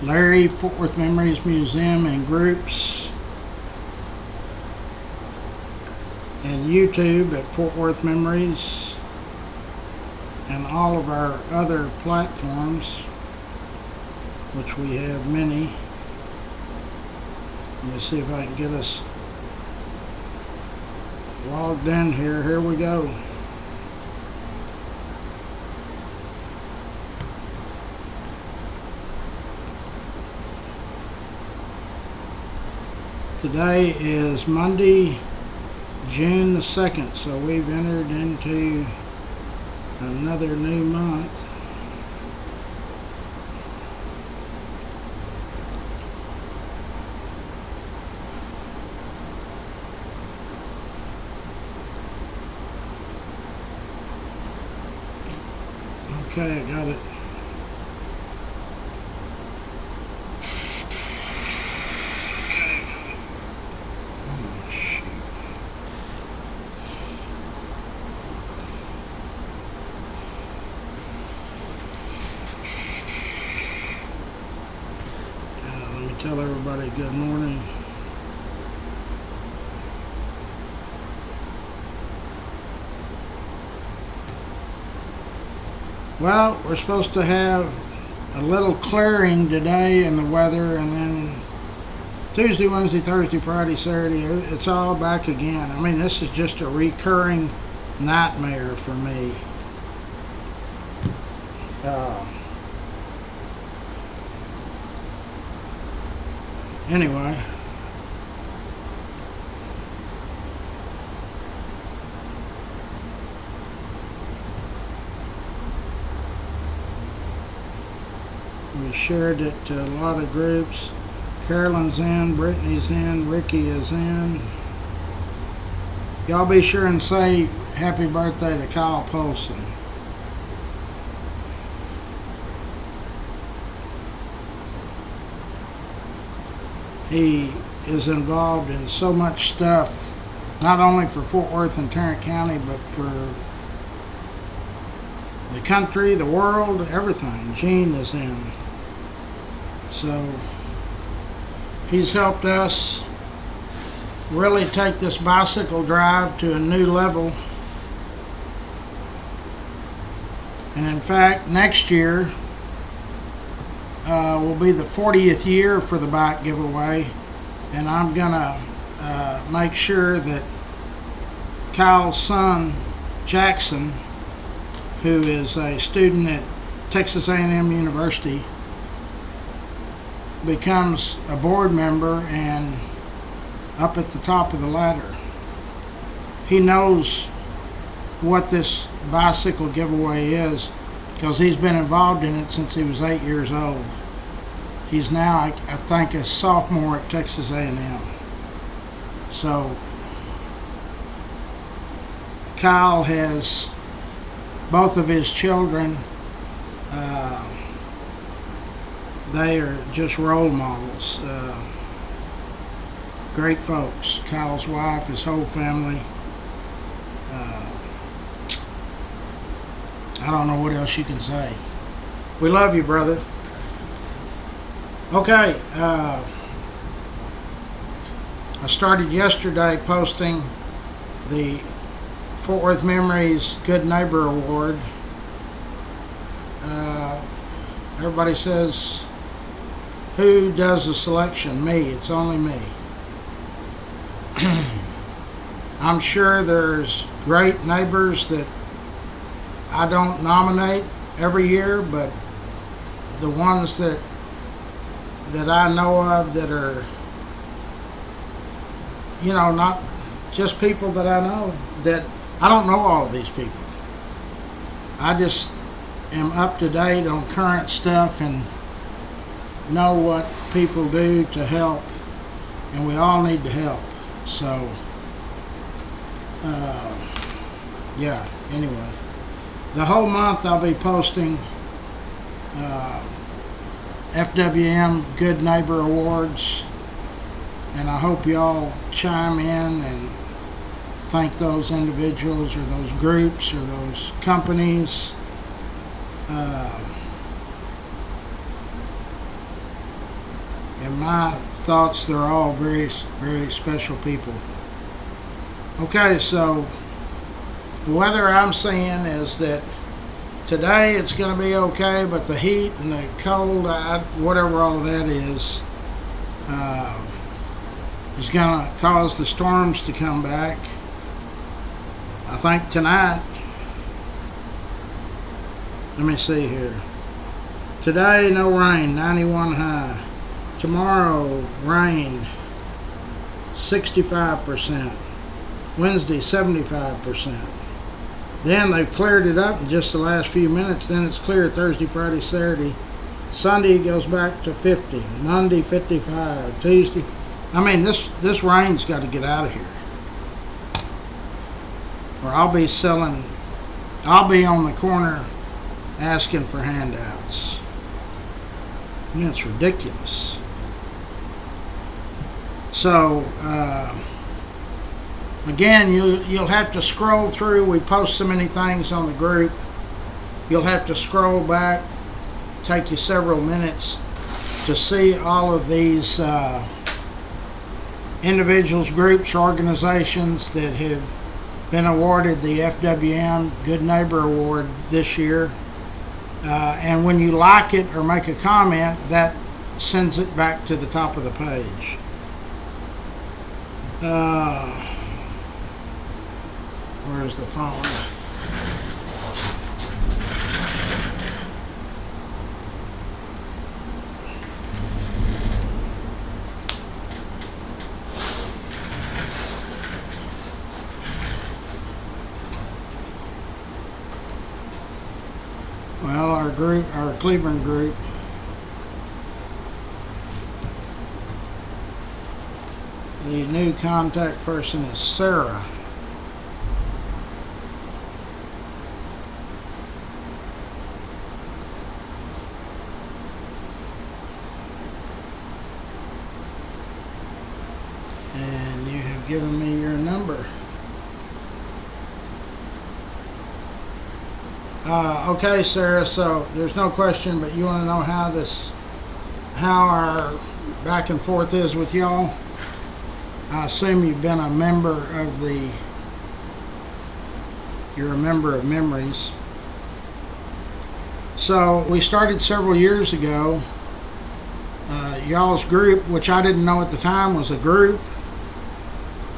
Larry, Fort Worth Memories Museum and Groups, and YouTube at Fort Worth Memories, and all of our other platforms, which we have many. Let me see if I can get us logged in here. Here we go. Today is Monday, June the 2nd, so we've entered into another new month. Okay, I got it. Oh, shoot. Let me tell everybody good morning. Well, we're supposed to have a little clearing today in the weather, and then Tuesday, Wednesday, Thursday, Friday, Saturday, it's all back again. I mean, this is just a recurring nightmare for me. Anyway. We shared it to a lot of groups. Carolyn's in, Brittany's in, Ricky is in. Y'all be sure and say happy birthday to Kyle Polson. He is involved in so much stuff, not only for Fort Worth and Tarrant County, but for the country, the world, everything. Gene is in. So he's helped us really take this bicycle drive to a new level. And in fact, next year will be the 40th year for the bike giveaway. And I'm gonna make sure that Kyle's son, Jackson, who is a student at Texas A&M University, becomes a board member and up at the top of the ladder. He knows what this bicycle giveaway is because he's been involved in it since he was 8 years old. He's now, I think, a sophomore at Texas A&M. So Kyle has both of his children. They are just role models. Great folks. Kyle's wife, his whole family. I don't know what else you can say. We love you, brother. Okay. I started yesterday posting the Fort Worth Memories Good Neighbor Award. Everybody says, who does the selection? Me. It's only me. I'm sure there's great neighbors that I don't nominate every year, but the ones that I know of that are, not just people that I know, that I don't know all of these people. I just am up to date on current stuff and know what people do to help, and we all need to help. So yeah, anyway, the whole month I'll be posting FWM Good Neighbor Awards, and I hope y'all chime in and thank those individuals or those groups or those companies. in my thoughts, they're all very, very special people. Okay, so the weather I'm seeing is that today it's going to be okay, but the heat and the cold, whatever all of that is going to cause the storms to come back. I think tonight, let me see here. Today, no rain, 91 high. Tomorrow, rain, 65%. Wednesday, 75%. Then they've cleared it up in just the last few minutes. Then it's clear Thursday, Friday, Saturday. Sunday it goes back to 50. Monday, 55. Tuesday. I mean, this rain's got to get out of here. Or I'll be on the corner asking for handouts. I mean, it's ridiculous. So, again, you'll have to scroll through. We post so many things on the group. You'll have to scroll back, take you several minutes to see all of these individuals, groups, organizations that have been awarded the FWM Good Neighbor Award this year. And when you like it or make a comment, that sends it back to the top of the page. Where's the phone? Well, our Cleveland group, the new contact person is Sarah. And you have given me your number. Okay, Sarah, so there's no question, but you want to know how our back and forth is with y'all? I assume you've been a member of you're a member of Memories. So we started several years ago. Y'all's group, which I didn't know at the time was a group,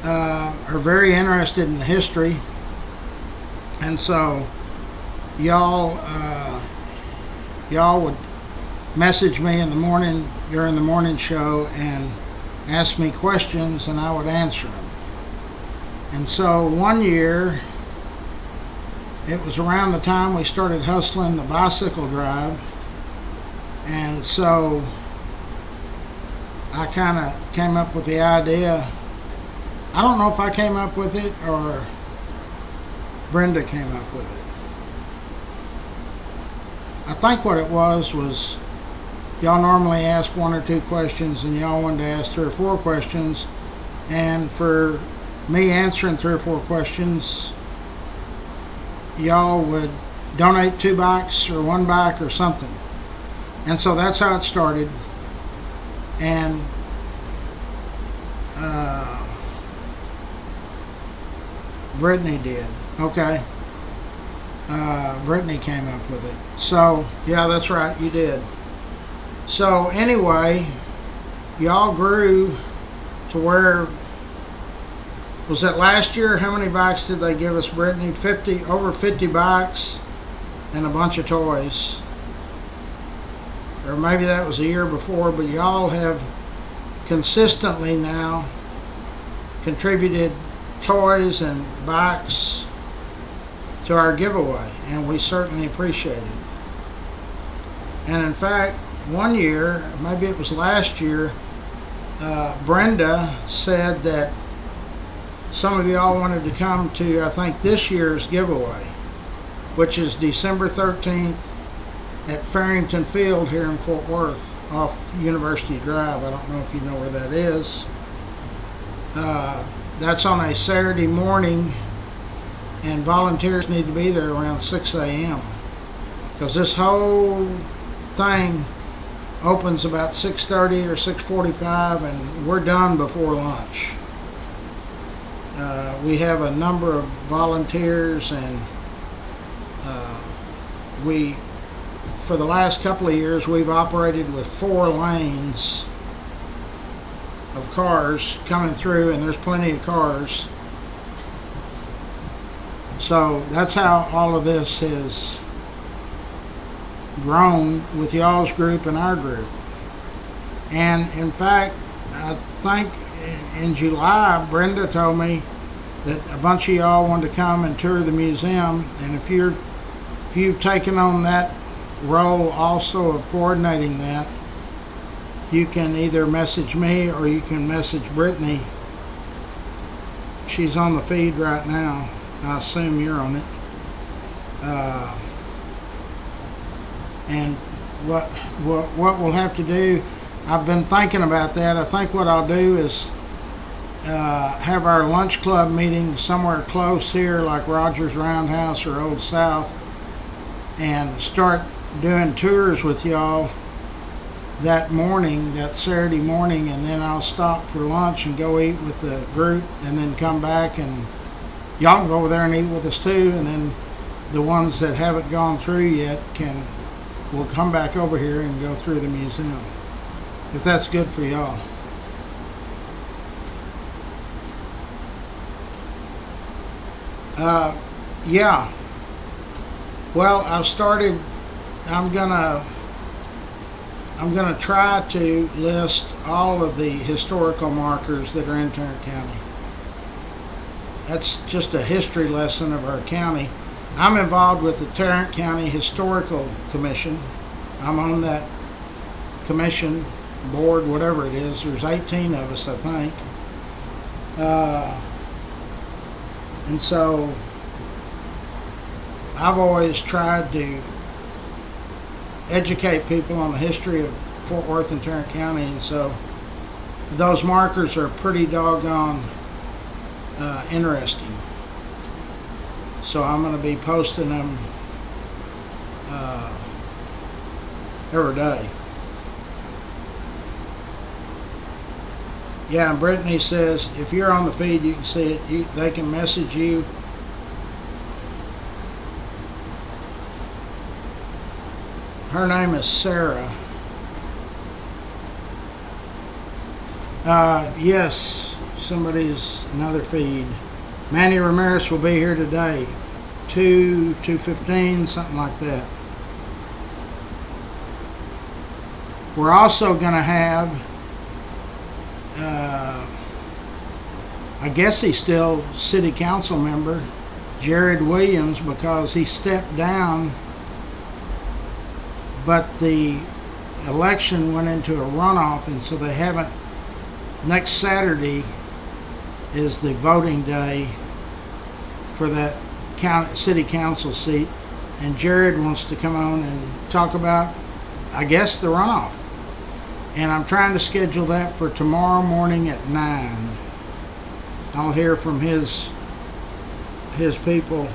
are very interested in history. And so y'all would message me in the morning during the morning show and ask me questions, and I would answer them. And so one year, it was around the time we started hustling the bicycle drive, and so I kind of came up with the idea. I don't know if I came up with it or Brenda came up with it. I think what it was y'all normally ask one or two questions, and y'all wanted to ask 3 or 4 questions. And for me answering 3 or 4 questions, y'all would donate 2 bikes or 1 bike or something. And so that's how it started. And Brittany did. Okay. Brittany came up with it. So, yeah, that's right, you did. So, anyway, y'all grew to where, was that last year? How many bikes did they give us, Brittany? Over 50 bikes and a bunch of toys. Or maybe that was a year before, but y'all have consistently now contributed toys and bikes to our giveaway, and we certainly appreciate it. And in fact, one year, maybe it was last year, Brenda said that some of y'all wanted to come to, I think, this year's giveaway, which is December 13th at Farrington Field here in Fort Worth off University Drive. I don't know if you know where that is. That's on a Saturday morning, and volunteers need to be there around 6 a.m. because this whole thing opens about 6:30 or 6:45, and we're done before lunch. We have a number of volunteers, and for the last couple of years, we've operated with 4 lanes of cars coming through, and there's plenty of cars. So that's how all of this has grown with y'all's group and our group. And in fact, I think in July, Brenda told me that a bunch of y'all wanted to come and tour the museum. And if you've taken on that role also of coordinating that, you can either message me or you can message Brittany. She's on the feed right now. I assume you're on it. And what we'll have to do, I've been thinking about that. I think what I'll do is have our lunch club meeting somewhere close here, like Rogers Roundhouse or Old South, and start doing tours with y'all that morning, that Saturday morning, and then I'll stop for lunch and go eat with the group, and then come back, and y'all can go over there and eat with us too, and then the ones that haven't gone through yet will come back over here and go through the museum, if that's good for y'all. Yeah. Well, I'm gonna try to list all of the historical markers that are in Tarrant County. That's just a history lesson of our county. I'm involved with the Tarrant County Historical Commission. I'm on that commission, board, whatever it is. There's 18 of us, I think. And so I've always tried to educate people on the history of Fort Worth and Tarrant County, and so those markers are pretty doggone interesting. So I'm going to be posting them every day. Yeah, and Brittany says if you're on the feed, you can see it. They can message you. Her name is Sarah. Yes, somebody's another feed. Manny Ramirez will be here today, 2:15, something like that. We're also going to have, I guess he's still city council member, Jared Williams, because he stepped down, but the election went into a runoff, and so they haven't. Next Saturday is the voting day for that city council seat, and Jared wants to come on and talk about, I guess, the runoff. And I'm trying to schedule that for tomorrow morning at 9. I'll hear from his people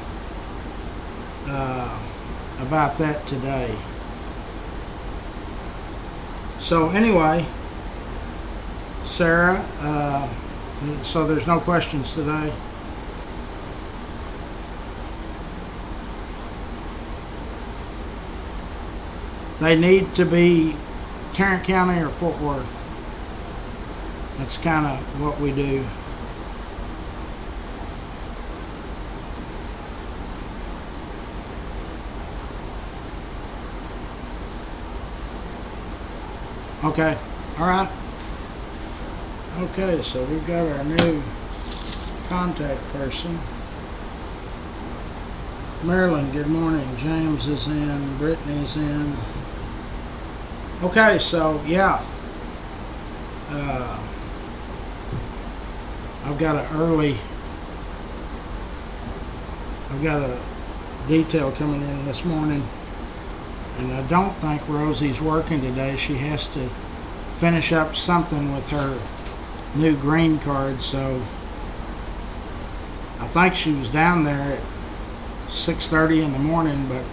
about that today. So anyway, Sarah, so there's no questions today. They need to be Tarrant County or Fort Worth. That's kind of what we do. Okay, all right. Okay, so we've got our new contact person. Marilyn, good morning. James is in. Brittany's in. Okay, so yeah. I've got a detail coming in this morning, and I don't think Rosie's working today. She has to finish up something with her new green card, so I think she was down there at 6:30 in the morning, but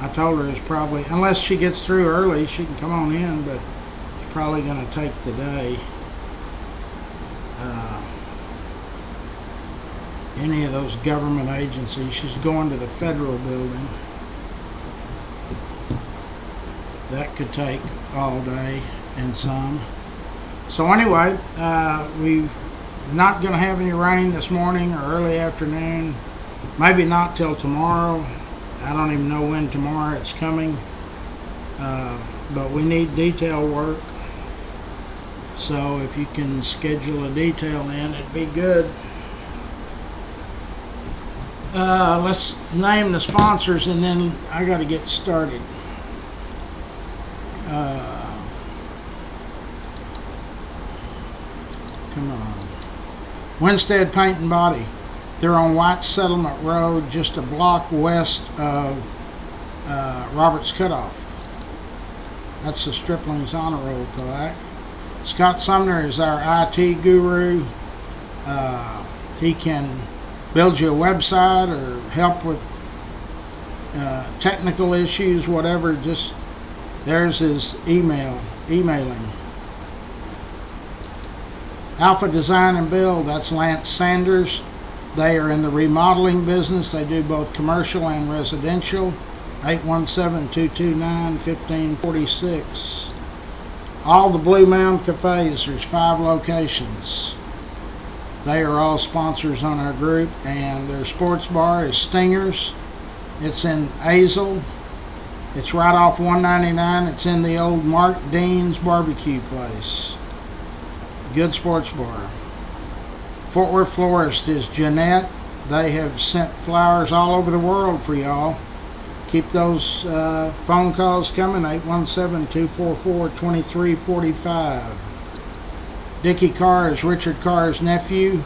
I told her it's probably, unless she gets through early, she can come on in, but it's probably going to take the day. Any of those government agencies. She's going to the federal building. That could take all day and some. So anyway, we're not going to have any rain this morning or early afternoon. Maybe not till tomorrow. I don't even know when tomorrow it's coming. But we need detail work. So if you can schedule a detail in, it'd be good. Let's name the sponsors and then I got to get started. Come on. Winstead Paint and Body. They're on White Settlement Road, just a block west of Roberts Cutoff. That's the Stripling's Honor Roll plaque. Scott Sumner is our IT guru. He can build you a website or help with technical issues, whatever. Just there's his emailing. Alpha Design and Build, that's Lance Sanders. They are in the remodeling business. They do both commercial and residential. 817-229-1546. All the Blue Mound Cafes, there's 5 locations. They are all sponsors on our group, and their sports bar is Stingers. It's in Azle. It's right off 199. It's in the old Mark Dean's barbecue place. Good sports bar. Fort Worth Florist is Jeanette. They have sent flowers all over the world for y'all. Keep those phone calls coming, 817-244-2345. Dickie Carr is Richard Carr's nephew.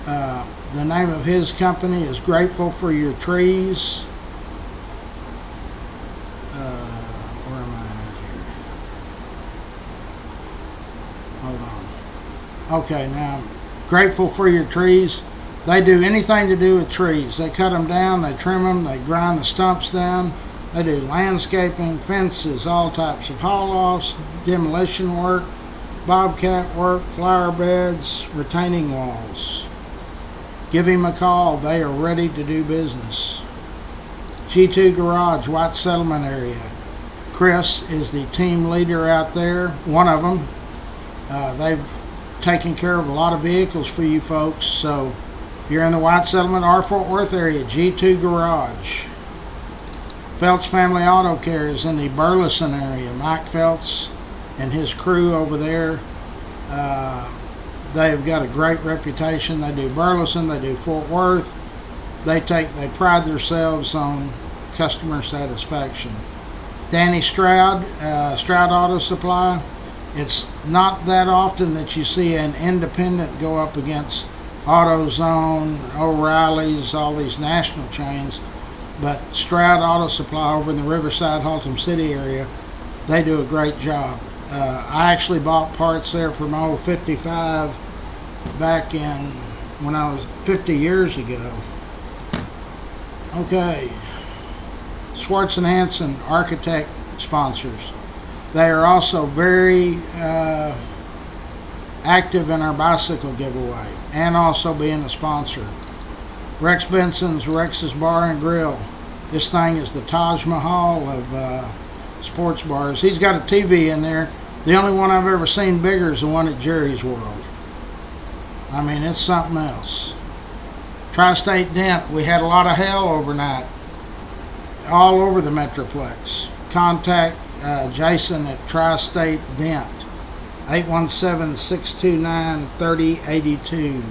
The name of his company is Grateful for Your Trees. Where am I at here? Hold on. Okay, now, Grateful for Your Trees. They do anything to do with trees. They cut them down, they trim them, they grind the stumps down. They do landscaping, fences, all types of haul-offs, demolition work, bobcat work, flower beds, retaining walls. Give him a call. They are ready to do business. G2 Garage, White Settlement area. Chris is the team leader out there, one of them. They've taken care of a lot of vehicles for you folks, so if you're in the White Settlement or Fort Worth area, G2 Garage. Phelps Family Auto Care is in the Burleson area. Mike Phelps and his crew over there, they've got a great reputation. They do Burleson, they do Fort Worth. They pride themselves on customer satisfaction. Danny Stroud, Stroud Auto Supply. It's not that often that you see an independent go up against AutoZone, O'Reilly's, all these national chains, but Stroud Auto Supply over in the Riverside, Haltom City area, they do a great job. I actually bought parts there for my old 55 back in when I was 50 years ago. Okay, Schwartz and Hanson Architect sponsors. They are also very active in our bicycle giveaway and also being a sponsor. Rex Benson's Rex's Bar and Grill. This thing is the Taj Mahal of sports bars. He's got a TV in there. The only one I've ever seen bigger is the one at Jerry's World. I mean, it's something else. Tri-State Dent. We had a lot of hail overnight all over the Metroplex. Contact Jason at Tri-State Dent. 817-629-3082.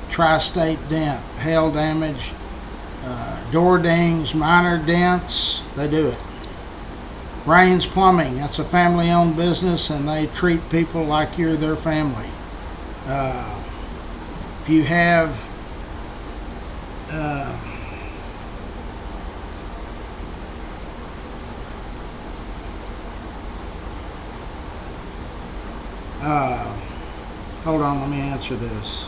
Tri-State Dent. Hail damage, door dings, minor dents, they do it. Rains Plumbing, that's a family-owned business, and they treat people like you're their family. If you have hold on, let me answer this.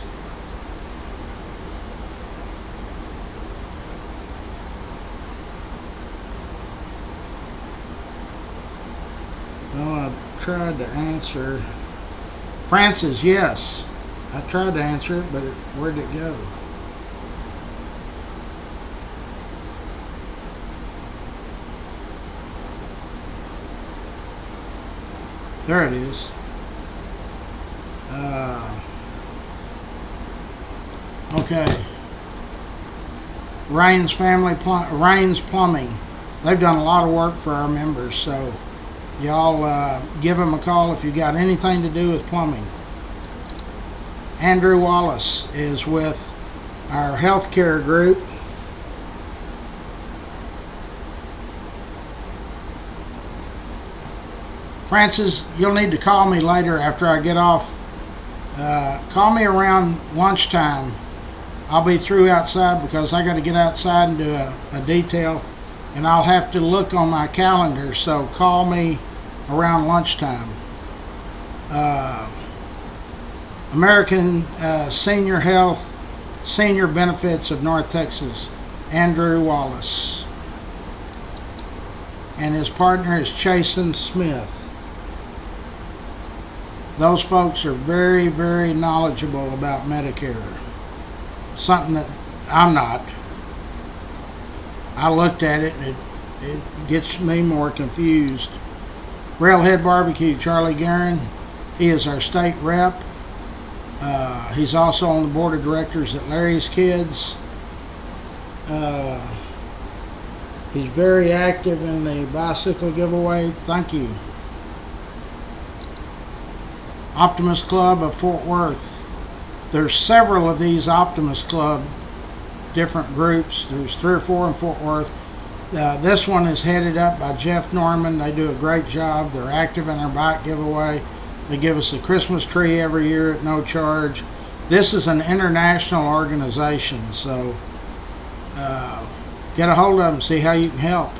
tried to answer. Francis, yes. I tried to answer it, but where'd it go? There it is. Okay. Rains Plumbing. They've done a lot of work for our members, so y'all give them a call if you got anything to do with plumbing. Andrew Wallace is with our healthcare group. Francis, you'll need to call me later after I get off. Call me around lunchtime. I'll be through outside because I got to get outside and do a detail, and I'll have to look on my calendar, so call me around lunchtime. American Senior Health, Senior Benefits of North Texas, Andrew Wallace. And his partner is Chasen Smith. Those folks are very, very knowledgeable about Medicare. Something that I'm not. I looked at it and it gets me more confused. Railhead Barbecue, Charlie Guerin. He is our state rep. He's also on the board of directors at Larry's Kids. He's very active in the bicycle giveaway. Thank you. Optimist Club of Fort Worth. There's several of these Optimist Club different groups. There's 3 or 4 in Fort Worth. This one is headed up by Jeff Norman. They do a great job. They're active in our bike giveaway. They give us a Christmas tree every year at no charge. This is an international organization, so get a hold of them, see how you can help.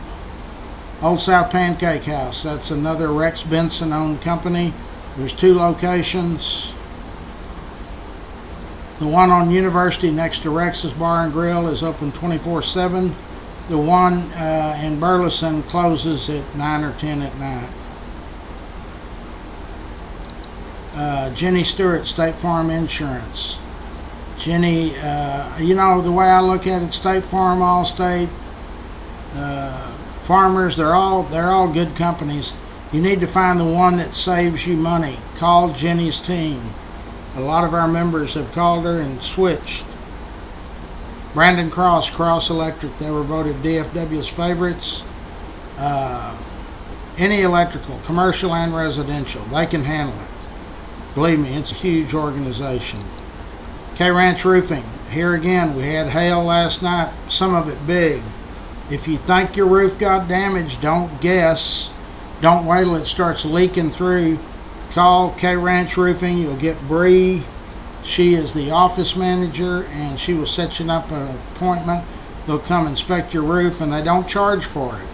Old South Pancake House, that's another Rex Benson owned company. There's 2 locations. The one on University next to Rex's Bar and Grill is open 24/7. The one in Burleson closes at 9 or 10 at night. Jenny Stewart, State Farm Insurance. Jenny, the way I look at it, State Farm, Allstate, Farmers, they're all good companies. You need to find the one that saves you money. Call Jenny's team. A lot of our members have called her and switched. Brandon Cross, Cross Electric, they were voted DFW's favorites. Any electrical, commercial and residential, they can handle it. Believe me, it's a huge organization. K Ranch Roofing, here again, we had hail last night, some of it big. If you think your roof got damaged, don't guess. Don't wait till it starts leaking through. Call K Ranch Roofing. You'll get Bree. She is the office manager, and she will set you up an appointment. They'll come inspect your roof, and they don't charge for it.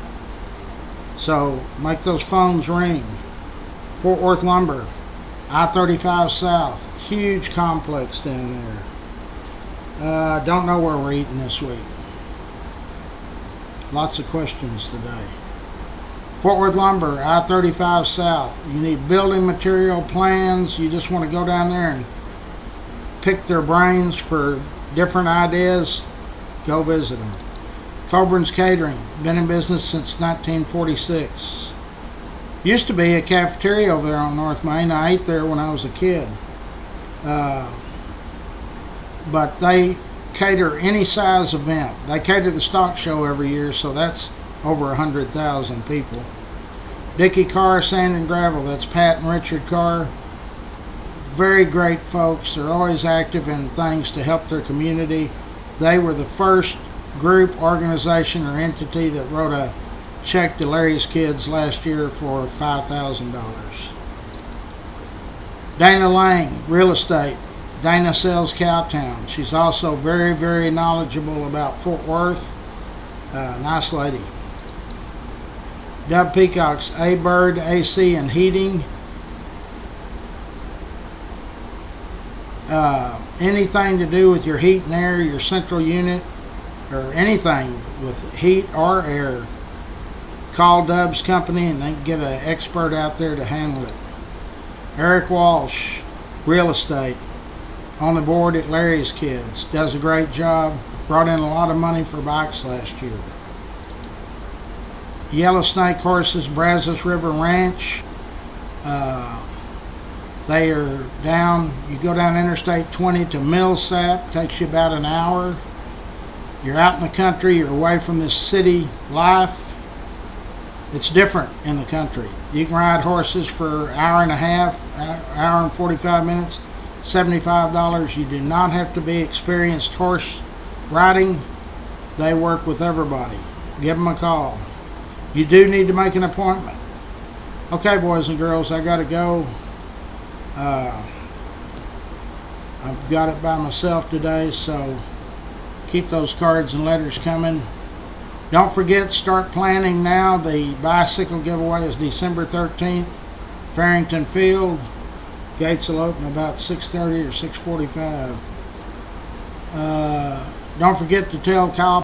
So make those phones ring. Fort Worth Lumber, I-35 South, huge complex down there. Don't know where we're eating this week. Lots of questions today. Fort Worth Lumber, I-35 South. You need building material plans. You just want to go down there and pick their brains for different ideas. Go visit them. Coburn's Catering, been in business since 1946. Used to be a cafeteria over there on North Main. I ate there when I was a kid. But they cater any size event. They cater the stock show every year, so that's over 100,000 people. Dickey Carr, Sand and Gravel, that's Pat and Richard Carr. Very great folks. They're always active in things to help their community. They were the first group, organization, or entity that wrote a check to Larry's Kids last year for $5,000. Dana Lang, real estate. Dana sells Cowtown. She's also very, very knowledgeable about Fort Worth. Nice lady. Dub Peacock's A-Bird, AC, and Heating. Anything to do with your heat and air, your central unit, or anything with heat or air, call Dub's company and they can get an expert out there to handle it. Eric Walsh, real estate, on the board at Larry's Kids, does a great job. Brought in a lot of money for bikes last year. Yellow Snake Horses, Brazos River Ranch. They are down, you go down Interstate 20 to Millsap, takes you about an hour. You're out in the country, you're away from this city life. It's different in the country. You can ride horses for an hour and a half, hour and 45 minutes, $75. You do not have to be experienced horse riding. They work with everybody. Give them a call. You do need to make an appointment. Okay, boys and girls, I got to go. I've got it by myself today, so keep those cards and letters coming. Don't forget, start planning now. The bicycle giveaway is December 13th, Farrington Field. Gates will open about 6:30 or 6:45. Don't forget to tell Kyle